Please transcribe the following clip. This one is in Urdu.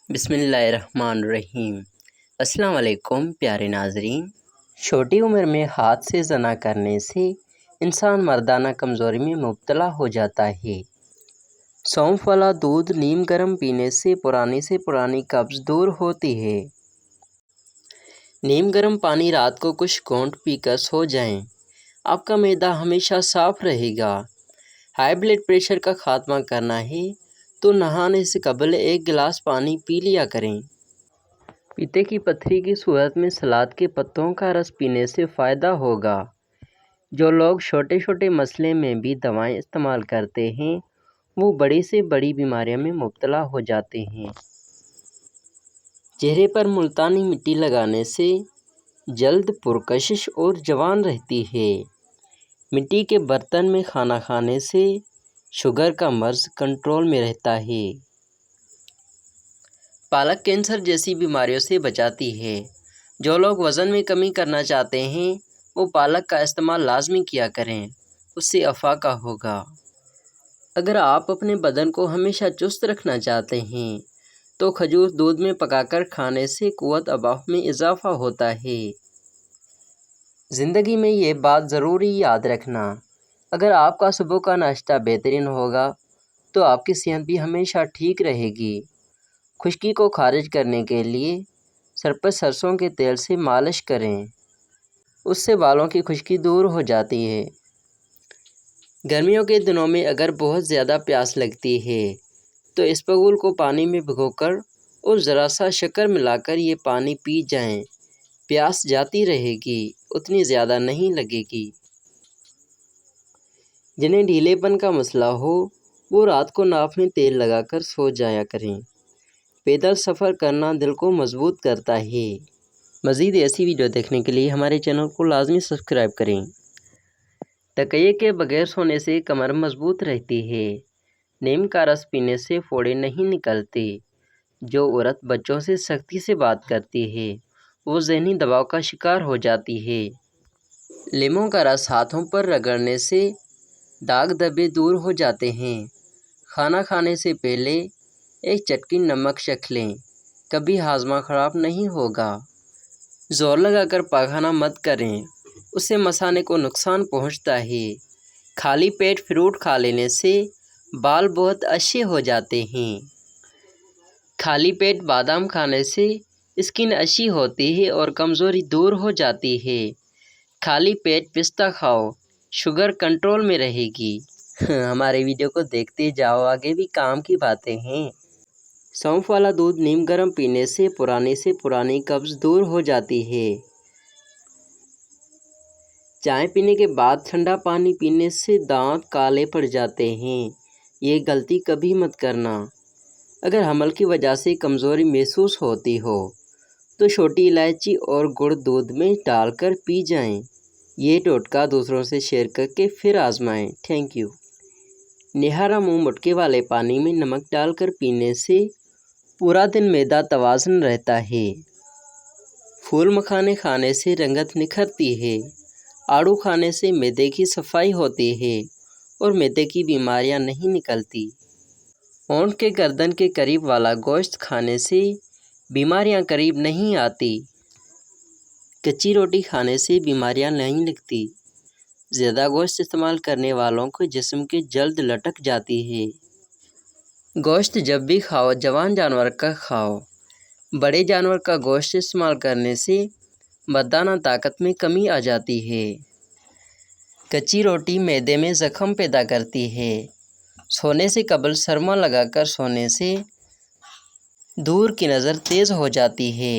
بسم اللہ الرحمن الرحیم۔ السلام علیکم پیارے ناظرین۔ چھوٹی عمر میں ہاتھ سے زنا کرنے سے انسان مردانہ کمزوری میں مبتلا ہو جاتا ہے۔ سونف والا دودھ نیم گرم پینے سے پرانی قبض دور ہوتی ہے۔ نیم گرم پانی رات کو کچھ گھونٹ پی کر سو جائیں، آپ کا معدہ ہمیشہ صاف رہے گا۔ ہائی بلڈ پریشر کا خاتمہ کرنا ہے تو نہانے سے قبل ایک گلاس پانی پی لیا کریں۔ پیتے کی پتھری کی صورت میں سلاد کے پتوں کا رس پینے سے فائدہ ہوگا۔ جو لوگ چھوٹے مسئلے میں بھی دوائیں استعمال کرتے ہیں وہ بڑی سے بڑی بیماریوں میں مبتلا ہو جاتے ہیں۔ چہرے پر ملتانی مٹی لگانے سے جلد پرکشش اور جوان رہتی ہے۔ مٹی کے برتن میں کھانا کھانے سے شوگر کا مرض کنٹرول میں رہتا ہے۔ پالک کینسر جیسی بیماریوں سے بچاتی ہے۔ جو لوگ وزن میں کمی کرنا چاہتے ہیں وہ پالک کا استعمال لازمی کیا کریں، اس سے افاقہ ہوگا۔ اگر آپ اپنے بدن کو ہمیشہ چست رکھنا چاہتے ہیں تو کھجور دودھ میں پکا کر کھانے سے قوت افعا میں اضافہ ہوتا ہے۔ زندگی میں یہ بات ضروری یاد رکھنا، اگر آپ کا صبح کا ناشتہ بہترین ہوگا تو آپ کی صحت بھی ہمیشہ ٹھیک رہے گی۔ خشکی کو خارج کرنے کے لیے سر پر سرسوں کے تیل سے مالش کریں، اس سے بالوں کی خشکی دور ہو جاتی ہے۔ گرمیوں کے دنوں میں اگر بہت زیادہ پیاس لگتی ہے تو اسپغول کو پانی میں بھگو کر اور ذرا سا شکر ملا کر یہ پانی پی جائیں، پیاس جاتی رہے گی، اتنی زیادہ نہیں لگے گی۔ جنہیں ڈھیلے پن کا مسئلہ ہو وہ رات کو ناک میں تیل لگا کر سو جایا کریں۔ پیدل سفر کرنا دل کو مضبوط کرتا ہے۔ مزید ایسی ویڈیو دیکھنے کے لیے ہمارے چینل کو لازمی سبسکرائب کریں۔ تکیے کے بغیر سونے سے کمر مضبوط رہتی ہے۔ نیم کا رس پینے سے پھوڑے نہیں نکلتے۔ جو عورت بچوں سے سختی سے بات کرتی ہے وہ ذہنی دباؤ کا شکار ہو جاتی ہے۔ لیموں کا رس ہاتھوں پر رگڑنے سے داغ دھبے دور ہو جاتے ہیں۔ کھانا کھانے سے پہلے ایک چٹکی نمک چکھ لیں، کبھی ہاضمہ خراب نہیں ہوگا۔ زور لگا کر پاخانہ مت کریں، اس سے مثانے کو نقصان پہنچتا ہے۔ خالی پیٹ فروٹ کھا لینے سے بال بہت اچھے ہو جاتے ہیں۔ خالی پیٹ بادام کھانے سے اسکن اچھی ہوتی ہے اور کمزوری دور ہو جاتی ہے۔ خالی پیٹ پستہ کھاؤ، شوگر کنٹرول میں رہے گی۔ ہمارے ویڈیو کو دیکھتے جاؤ، آگے بھی کام کی باتیں ہیں۔ سونف والا دودھ نیم گرم پینے سے پرانی قبض دور ہو جاتی ہے۔ چائے پینے کے بعد ٹھنڈا پانی پینے سے دانت کالے پڑ جاتے ہیں، یہ غلطی کبھی مت کرنا۔ اگر حمل کی وجہ سے کمزوری محسوس ہوتی ہو تو چھوٹی الائچی اور گڑ دودھ میں ڈال کر پی جائیں۔ یہ ٹوٹکا دوسروں سے شیئر کر کے پھر آزمائیں۔ Thank you. نہارا منہ مٹکے والے پانی میں نمک ڈال کر پینے سے پورا دن معدہ توازن رہتا ہے۔ پھول مکھانے کھانے سے رنگت نکھرتی ہے۔ آڑو کھانے سے معدے کی صفائی ہوتی ہے اور معدے کی بیماریاں نہیں نکلتی۔ اونٹ کے گردن کے قریب والا گوشت کھانے سے بیماریاں قریب نہیں آتی۔ کچی روٹی کھانے سے بیماریاں نہیں لگتی۔ زیادہ گوشت استعمال کرنے والوں کے جسم کی جلد لٹک جاتی ہے۔ گوشت جب بھی کھاؤ جوان جانور کا کھاؤ۔ بڑے جانور کا گوشت استعمال کرنے سے مردانہ طاقت میں کمی آ جاتی ہے۔ کچی روٹی معدے میں زخم پیدا کرتی ہے۔ سونے سے قبل سرما لگا کر سونے سے دور کی نظر تیز ہو جاتی ہے۔